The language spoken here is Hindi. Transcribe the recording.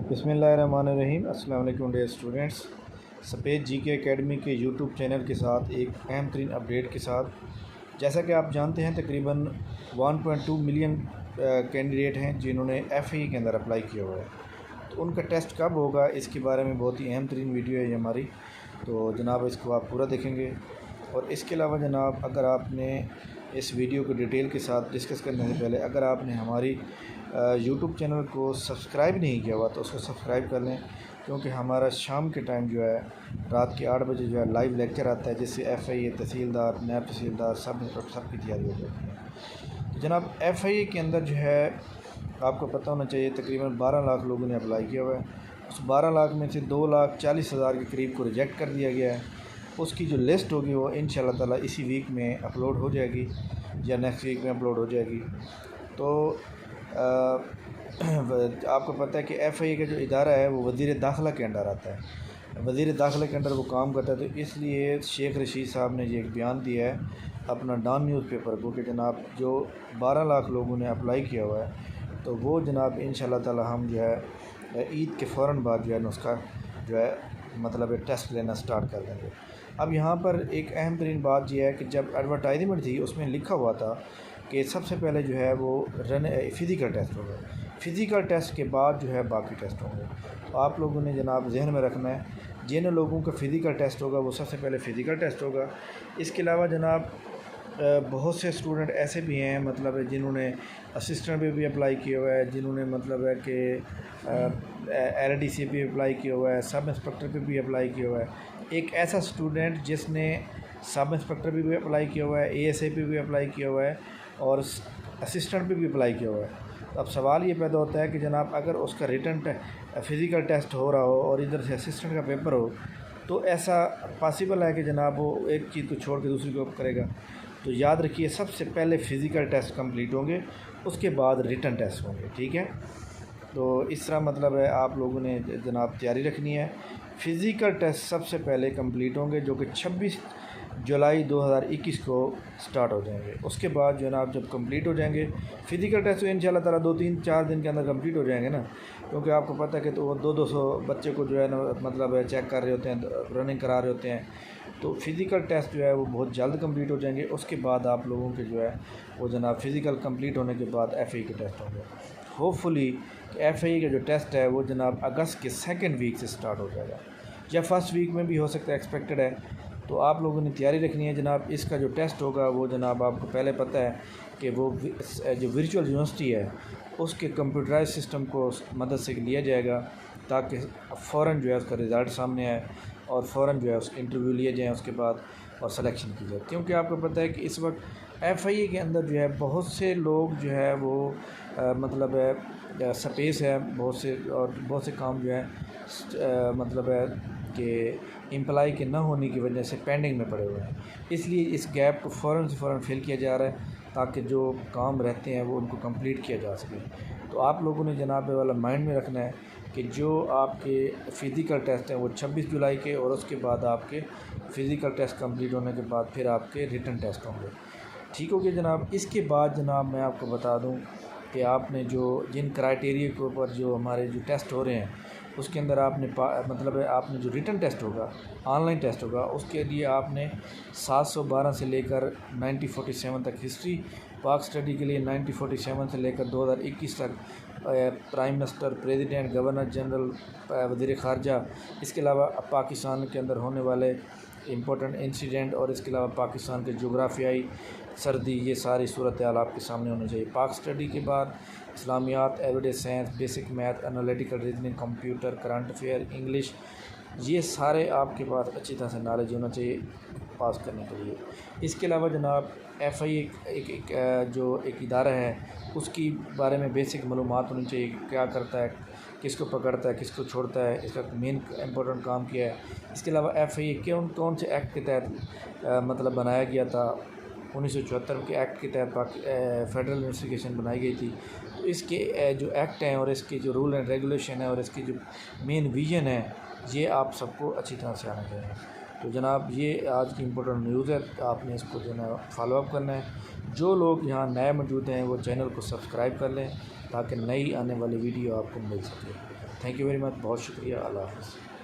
बिस्मिल्लाहिर्रहमानिर्रहीम। अस्सलाम वालेकुम डियर स्टूडेंट्स। सफ़ेद जीके एकेडमी के यूट्यूब चैनल के साथ एक अहम तरीन अपडेट के साथ, जैसा कि आप जानते हैं तकरीबन 1.2 मिलियन कैंडिडेट हैं जिन्होंने FAE के अंदर अप्लाई किया हुआ है। तो उनका टेस्ट कब होगा इसके बारे में बहुत ही अहम तरीन वीडियो है ये हमारी। तो जनाब इसको आप पूरा देखेंगे। और इसके अलावा जनाब, अगर आपने इस वीडियो को डिटेल के साथ डिस्कस करने से पहले अगर आपने हमारी यूट्यूब चैनल को सब्सक्राइब नहीं किया हुआ तो उसको सब्सक्राइब कर लें, क्योंकि हमारा शाम के टाइम जो है रात के 8 बजे जो है लाइव लेक्चर आता है, जिससे FAE, तहसीलदार, नायब तहसीलदार, सब इंस्पेक्टर सब की तैयारी हो जाती है। तो जनाब FAE के अंदर जो है आपको पता होना चाहिए तकरीबन 12 लाख लोगों ने अप्लाई किया हुआ है। उस 12 लाख में से 2,40,000 के करीब को रिजेक्ट कर दिया गया है। उसकी जो लिस्ट होगी वो इंशाल्लाह ताला इसी वीक में अपलोड हो जाएगी या नेक्स्ट वीक में अपलोड हो जाएगी। तो आपको पता है कि FAE का जो इदारा है वो वज़ीर दाखिला के अंडर आता है, वज़ीर दाखिला के अंडर वो काम करता है। तो इसलिए शेख रशीद साहब ने ये एक बयान दिया है अपना डॉन न्यूज़पेपर को कि जनाब जो 12 लाख लोगों ने अप्लाई किया हुआ है तो वो जनाब इंशाल्लाह ताला हम जो है ईद के फ़ौरन बाद जो है उसका जो है मतलब टेस्ट लेना स्टार्ट कर देंगे। अब यहाँ पर एक अहम तरीन बात यह है कि जब एडवर्टाइजमेंट थी उसमें लिखा हुआ था कि सबसे पहले जो है वो फ़िज़िकल टेस्ट होगा, फ़िज़िकल टेस्ट के बाद जो है बाकी टेस्ट होंगे। तो आप लोगों ने जनाब जहन में रखना है, जिन लोगों का फ़िज़िकल टेस्ट होगा वो सबसे पहले फ़िज़िकल टेस्ट होगा। इसके अलावा जनाब बहुत से स्टूडेंट ऐसे भी हैं मतलब जिन्होंने असिस्टेंट पे भी अप्लाई किया हुआ है, जिन्होंने मतलब है कि LDC पे अप्लाई किया हुआ है, सब इंस्पेक्टर पे भी अप्लाई किया हुआ है। एक ऐसा स्टूडेंट जिसने सब इंस्पेक्टर पे भी अप्लाई किया हुआ है, ASA पे भी अप्लाई किया हुआ है और असिस्टेंट पे भी अप्लाई किया हुआ है। तो अब सवाल ये पैदा होता है कि जनाब अगर उसका रिटन फ़िज़िकल टेस्ट हो रहा हो और इधर से असिस्टेंट का पेपर हो तो ऐसा पॉसिबल है कि जनाब वो एक चीज़ को छोड़ के दूसरी को करेगा। तो याद रखिए सबसे पहले फ़िज़िकल टेस्ट कंप्लीट होंगे, उसके बाद रिटन टेस्ट होंगे, ठीक है। तो इस तरह मतलब है आप लोगों ने जनाब तैयारी रखनी है। फ़िज़िकल टेस्ट सबसे पहले कंप्लीट होंगे जो कि 26 जुलाई 2021 को स्टार्ट हो जाएंगे। उसके बाद जनाब जब कंप्लीट हो जाएंगे फ़िज़िकल टेस्ट तो इंशाल्लाह ताला 2-3-4 दिन के अंदर कंप्लीट हो जाएंगे ना, क्योंकि आपको पता है कि तो वो 200 बच्चे को जो है ना मतलब है चेक कर रहे होते हैं, रनिंग करा रहे होते हैं। तो फ़िज़िकल टेस्ट जो है वो बहुत जल्द कंप्लीट हो जाएंगे। उसके बाद आप लोगों के जो है वो जनाब फ़िज़िकल कंप्लीट होने के बाद FAE के टेस्ट होंगे। होपफुली FAE का जो टेस्ट है वो जनाब अगस्त के 2nd वीक से स्टार्ट हो जाएगा या फर्स्ट वीक में भी हो सकता है, एक्सपेक्टेड है। तो आप लोगों ने तैयारी रखनी है जनाब। इसका जो टेस्ट होगा वो जनाब आपको पहले पता है कि वो जो वर्चुअल यूनिवर्सिटी है उसके कंप्यूटराइज सिस्टम को मदद से लिया जाएगा ताकि फ़ौरन जो है उसका रिज़ल्ट सामने आए और फ़ौरन जो है उस इंटरव्यू लिए जाएँ उसके बाद और सिलेक्शन की जाए। क्योंकि आपको पता है कि इस वक्त FAE के अंदर जो है बहुत से लोग जो है वो मतलब है स्पेस है बहुत से, और बहुत से काम जो है मतलब है कि एम्प्लाई के ना होने की वजह से पेंडिंग में पड़े हुए हैं। इसलिए इस गैप को फ़ौरन से फ़ौरन फिल किया जा रहा है ताकि जो काम रहते हैं वो उनको कंप्लीट किया जा सके। तो आप लोगों ने जनाब वाला माइंड में रखना है कि जो आपके फ़िज़िकल टेस्ट हैं वो 26 जुलाई के, और उसके बाद आपके फ़िज़िकल टेस्ट कंप्लीट होने के बाद फिर आपके रिटन टेस्ट होंगे, ठीक हो गया जनाब। इसके बाद जनाब मैं आपको बता दूं कि आपने जो जिन क्राइटेरिया के ऊपर जो हमारे जो टेस्ट हो रहे हैं उसके अंदर आपने मतलब है आपने जो रिटन टेस्ट होगा, ऑनलाइन टेस्ट होगा, उसके लिए आपने 712 से लेकर 9047 तक हिस्ट्री, पाक स्टडी के लिए 9047 से लेकर 2021 तक prime minister, president, governor general, वज़ीर ख़ारजा, इसके अलावा पाकिस्तान के अंदर होने वाले इम्पोर्टेंट इंसिडेंट और इसके अलावा पाकिस्तान के जोग्राफियाई सर्दी, ये सारी सूरत हाल आपके सामने होनी चाहिए। पाक स्टडी के बाद इस्लामियात, everyday science, basic math, analytical reasoning, computer, current affair, English, ये सारे आपके पास अच्छी तरह से नॉलेज होना चाहिए पास करने के लिए। इसके अलावा जनाब FAE जो एक इदारा है उसकी बारे में बेसिक मालूमात होनी चाहिए, क्या करता है, किसको पकड़ता है, किसको छोड़ता है, इसका मेन इम्पोर्टेंट काम क्या है। इसके अलावा FAE कौन से एक्ट के तहत मतलब बनाया गया था, 1974 के एक्ट के तहत फेडरल इन्वेस्टिगेशन बनाई गई थी। तो इसके जो एक्ट हैं और इसके जो रूल एंड रेगुलेशन है और इसकी जो मेन विजन है ये आप सबको अच्छी तरह से आना चाहिए। तो जनाब ये आज की इम्पोर्टेंट न्यूज़ है, आपने इसको जो है फॉलोअप करना है। जो लोग यहाँ नए मौजूद हैं वो चैनल को सब्सक्राइब कर लें ताकि नई आने वाली वीडियो आपको मिल सके। थैंक यू वेरी मच, बहुत शुक्रिया, अल्लाह हाफ़िज़।